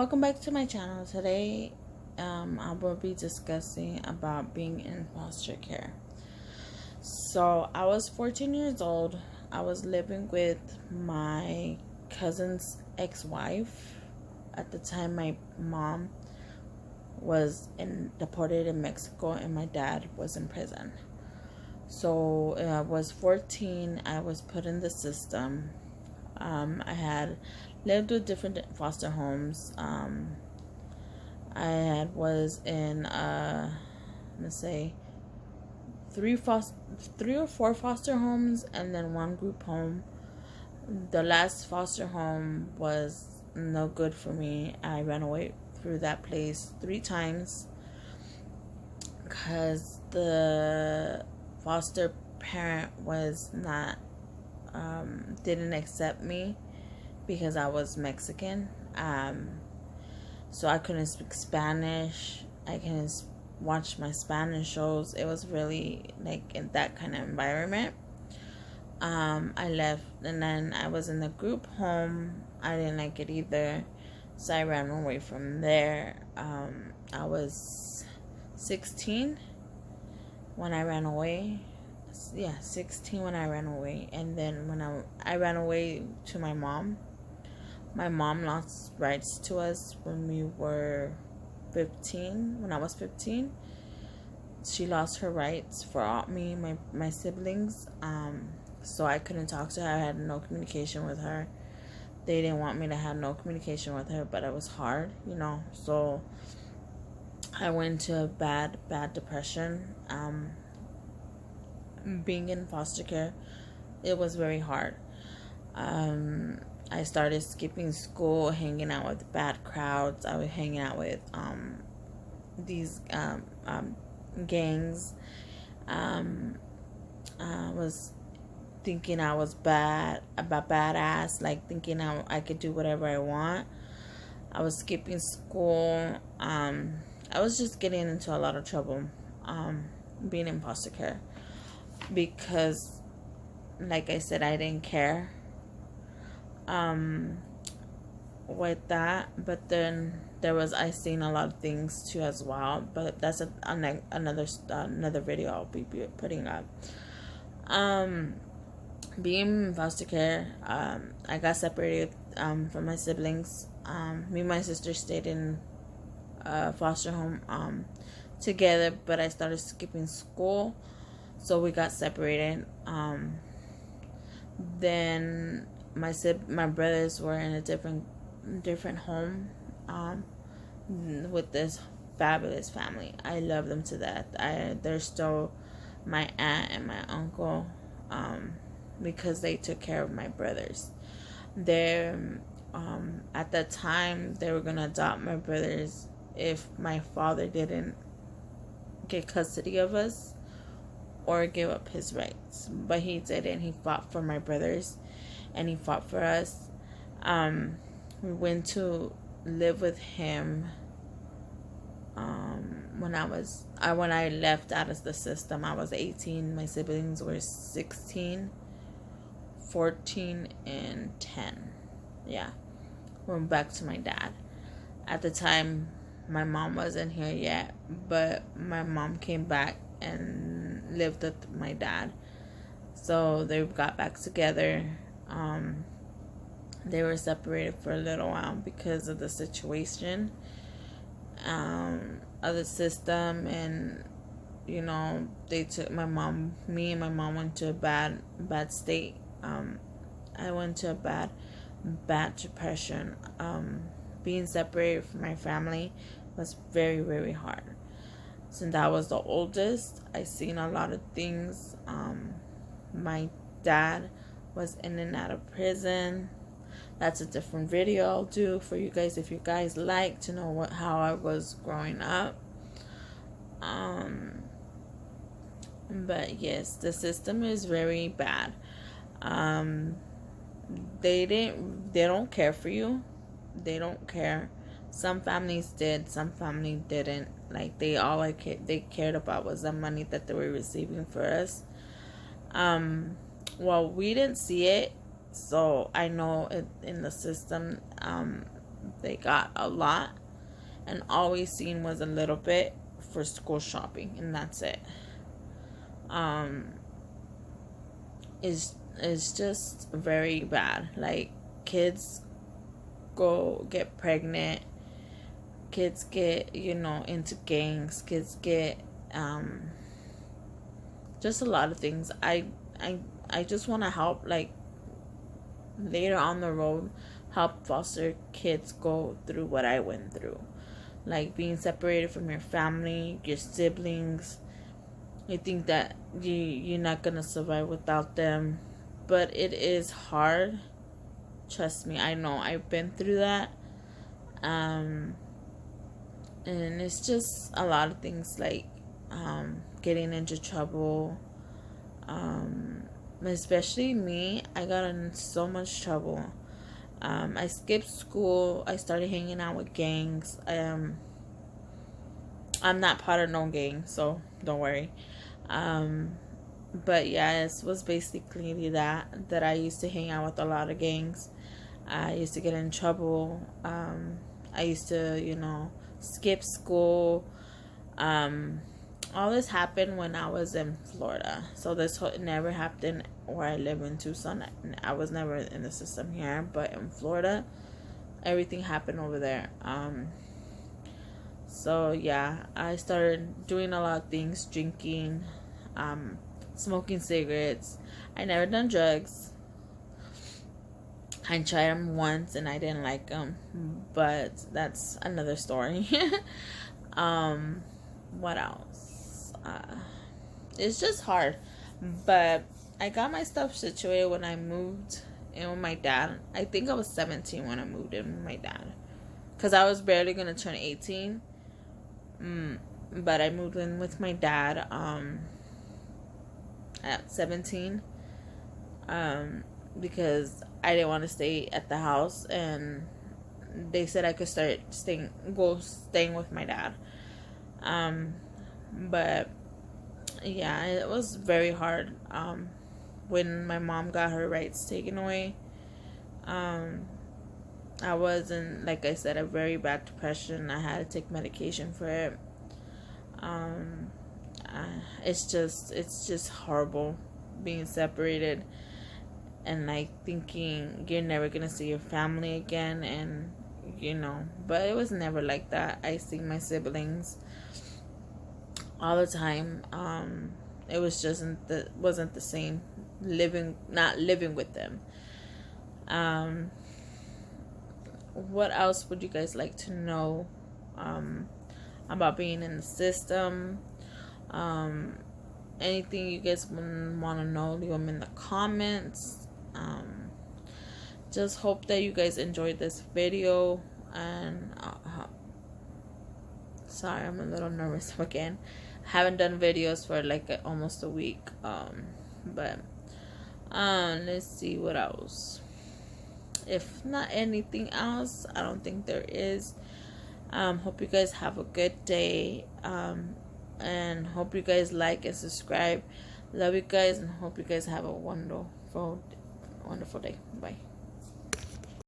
Welcome back to my channel. Today I will be discussing about being in foster care. So I was 14 years old. I was living with my cousin's ex-wife. At the time my mom was deported in Mexico and my dad was in prison. So I was 14. I was put in the system. I had lived with different foster homes. I was in let's say three or four foster homes and then one group home. The last foster home was no good for me. I ran away through that place 3 times because the foster parent was not didn't accept me because I was Mexican. So I couldn't speak Spanish. I couldn't watch my Spanish shows. It was really like in that kind of environment. I left, and then I was in the group home. I didn't like it either, so I ran away from there. I was 16 when I ran away. Yeah, 16 when I ran away. And then when I ran away to my mom. My mom lost rights to us when we were 15. When I was 15, she lost her rights for all me, my siblings. So I couldn't talk to her. I had no communication with her. They didn't want me to have no communication with her, but it was hard, So I went to a bad depression. Being in foster care, it was very hard. I started skipping school, hanging out with bad crowds. I was hanging out with these gangs. I was thinking I was badass, like thinking I could do whatever I want. I was skipping school. I was just getting into a lot of trouble being in foster care because, like I said, I didn't care with that. But then I seen a lot of things too as well, but that's another video I'll be putting up. Being in foster care, I got separated from my siblings. Me and my sister stayed in a foster home together, but I started skipping school, so we got separated. Then my brothers were in a different home with this fabulous family. I love them to death. They're still my aunt and my uncle because they took care of my brothers. They at that time they were gonna adopt my brothers if my father didn't get custody of us or give up his rights, but he didn't. He fought for my brothers and he fought for us. We went to live with him when I left out of the system. I was 18. My siblings were 16, 14, and 10. Yeah, went back to my dad. At the time, my mom wasn't here yet, but my mom came back and lived with my dad. So they got back together. They were separated for a little while because of the situation of the system, and they took me and my mom went to a bad state. I went to a bad depression. Being separated from my family was very, very hard. Since I was the oldest, I seen a lot of things. My dad was in and out of prison. That's a different video I'll do for you guys if you guys like to know how I was growing up. But yes, the system is very bad. They don't care for you. They don't care. Some families did, some families didn't. Like they cared about was the money that they were receiving for us. Well, we didn't see it, so I know in the system they got a lot, and all we seen was a little bit for school shopping, and that's it. Is just very bad. Like, kids go get pregnant, kids get, into gangs, kids get just a lot of things. I just want to help, like, later on the road, help foster kids go through what I went through, like being separated from your family, your siblings. You think that you're not gonna survive without them, but it is hard. Trust me, I know, I've been through that. And it's just a lot of things, like getting into trouble. Especially me, I got in so much trouble. I skipped school. I started hanging out with gangs. I'm not part of no gang, so don't worry. But yeah, it was basically that I used to hang out with a lot of gangs. I used to get in trouble. I used to, skip school. All this happened when I was in Florida. So this never happened where I live in Tucson. I was never in the system here, but in Florida, everything happened over there. So yeah, I started doing a lot of things, drinking, smoking cigarettes. I never done drugs. I tried them once and I didn't like them, but that's another story. What else? It's just hard, but I got my stuff situated when I moved in with my dad. I think I was 17 when I moved in with my dad, because I was barely gonna turn 18. But I moved in with my dad at 17, because I didn't want to stay at the house, and they said I could start staying with my dad. But yeah, it was very hard when my mom got her rights taken away. I was in, like I said, a very bad depression. I had to take medication for it. It's just horrible being separated, and like thinking you're never gonna see your family again, and but it was never like that. I see my siblings all the time. It was just wasn't the same not living with them. What else would you guys like to know about being in the system? Anything you guys want to know, leave them in the comments. Just hope that you guys enjoyed this video, and sorry, I'm a little nervous again. Haven't done videos for like almost a week. But let's see what else. If not anything else, I don't think there is. Hope you guys have a good day. And hope you guys like and subscribe. Love you guys, and hope you guys have a wonderful day. Bye.